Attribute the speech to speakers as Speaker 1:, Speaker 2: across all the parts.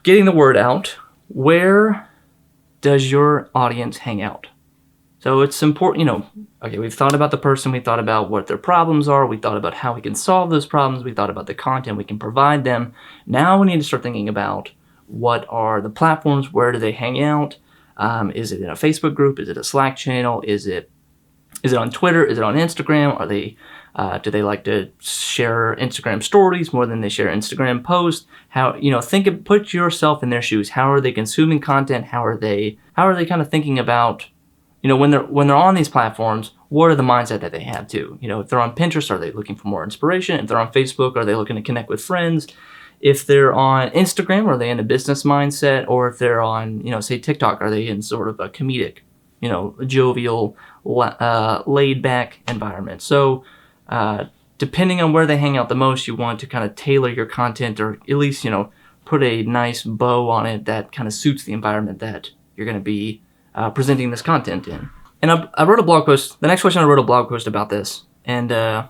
Speaker 1: getting the word out. Where does your audience hang out? So it's important, okay, we've thought about the person, we thought about what their problems are, we thought about how we can solve those problems, we thought about the content we can provide them. Now we need to start thinking about what are the platforms, where do they hang out? Is it in a Facebook group? Is it a Slack channel? Is it on Twitter? Is it on Instagram? Do they like to share Instagram stories more than they share Instagram posts? Put yourself in their shoes. How are they consuming content? How are they kind of thinking about, when they're on these platforms, what are the mindset that they have too? If they're on Pinterest, are they looking for more inspiration? If they're on Facebook, are they looking to connect with friends? If they're on Instagram, are they in a business mindset? Or if they're on, say TikTok, are they in sort of a comedic, jovial, laid back environment? So depending on where they hang out the most, you want to kind of tailor your content, or at least, put a nice bow on it that kind of suits the environment that you're going to be presenting this content in. And I wrote a blog post. The next question, I wrote a blog post about this, and I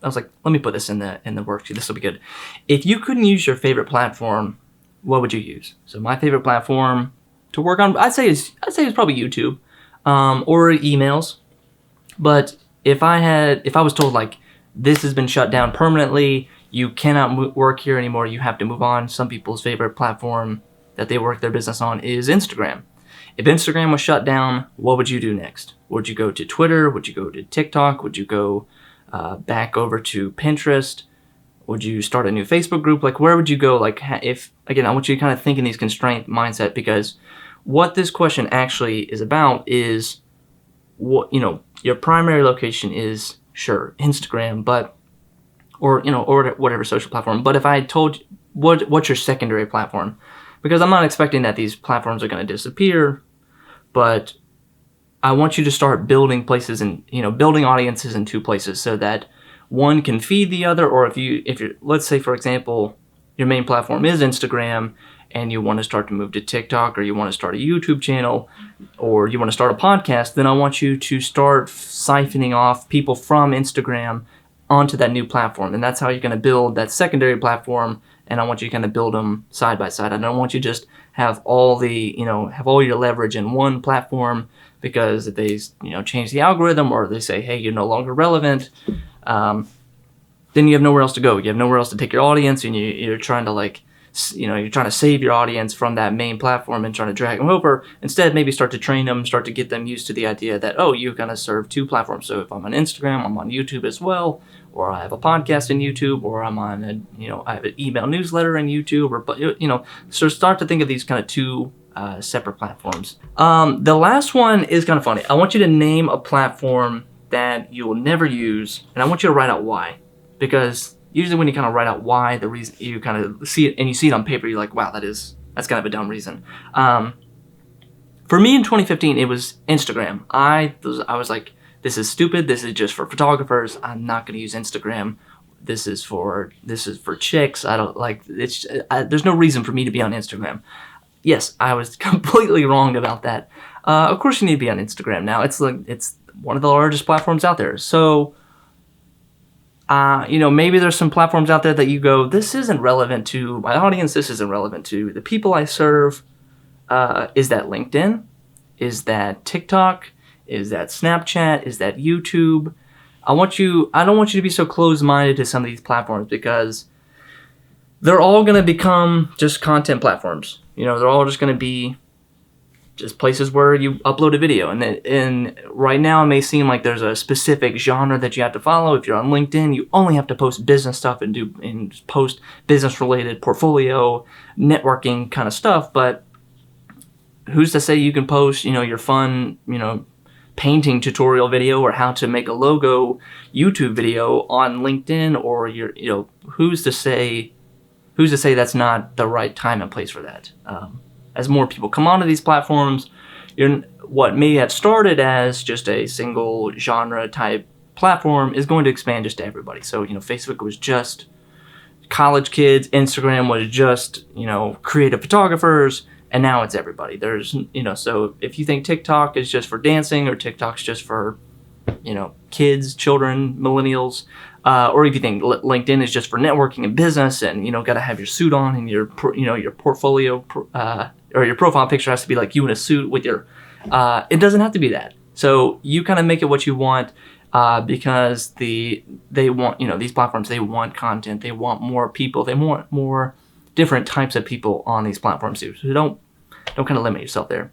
Speaker 1: was like, let me put this in the worksheet. This will be good. If you couldn't use your favorite platform, what would you use? So my favorite platform to work on, I'd say it's probably YouTube, or emails. But if I was told like this has been shut down permanently, you cannot work here anymore, you have to move on. Some people's favorite platform that they work their business on is Instagram. If Instagram was shut down, what would you do next? Would you go to Twitter? Would you go to TikTok? Would you go back over to Pinterest? Would you start a new Facebook group? Like, where would you go? Like, I want you to kind of think in these constraint mindset, because what this question actually is about is what, your primary location is, sure, Instagram, or whatever social platform. But if I had told you, what's your secondary platform? Because I'm not expecting that these platforms are going to disappear, but I want you to start building places and, building audiences in two places so that one can feed the other. Or if you're, let's say, for example, your main platform is Instagram and you want to start to move to TikTok, or you want to start a YouTube channel, or you want to start a podcast, then I want you to start siphoning off people from Instagram onto that new platform. And that's how you're going to build that secondary platform. And I want you to kind of build them side by side. I don't want you to just have all your leverage in one platform, because if they, change the algorithm, or they say, hey, you're no longer relevant, then you have nowhere else to go. You have nowhere else to take your audience, and you're trying to you're trying to save your audience from that main platform and trying to drag them over. Instead, maybe start to train them, start to get them used to the idea that, you're going to serve two platforms. So if I'm on Instagram, I'm on YouTube as well, or I have a podcast in YouTube, or I'm on I have an email newsletter in YouTube, so start to think of these kind of two separate platforms. The last one is kind of funny. I want you to name a platform that you will never use, and I want you to write out why. Because usually when you kind of write out why, the reason, you kind of see it, and you see it on paper, you're like, wow, that's kind of a dumb reason. For me in 2015, it was Instagram. I was like, this is stupid. This is just for photographers. I'm not going to use Instagram. This is for chicks. I don't like it's. There's no reason for me to be on Instagram. Yes, I was completely wrong about that. Of course, you need to be on Instagram now. It's one of the largest platforms out there. So, maybe there's some platforms out there that you go, this isn't relevant to my audience. This isn't relevant to the people I serve. Is that LinkedIn? Is that TikTok? Is that Snapchat? Is that YouTube? I don't want you to be so closed-minded to some of these platforms, because they're all going to become just content platforms. They're all just going to be just places where you upload a video. And right now it may seem like there's a specific genre that you have to follow. If you're on LinkedIn, you only have to post business stuff and post business-related portfolio, networking kind of stuff. But who's to say you can post, your fun, painting tutorial video, or how to make a logo YouTube video on LinkedIn, or who's to say that's not the right time and place for that? As more people come onto these platforms, what may have started as just a single genre type platform is going to expand just to everybody. So, Facebook was just college kids, Instagram was just, creative photographers, and now it's everybody. There's, so if you think TikTok is just for dancing, or TikTok's just for, kids, children, millennials, or if you think LinkedIn is just for networking and business, and got to have your suit on, and your your portfolio or your profile picture has to be like you in a suit with your. It doesn't have to be that. So you kind of make it what you want, because they want these platforms, they want content, they want more people, they want more different types of people on these platforms too. So don't kind of limit yourself there.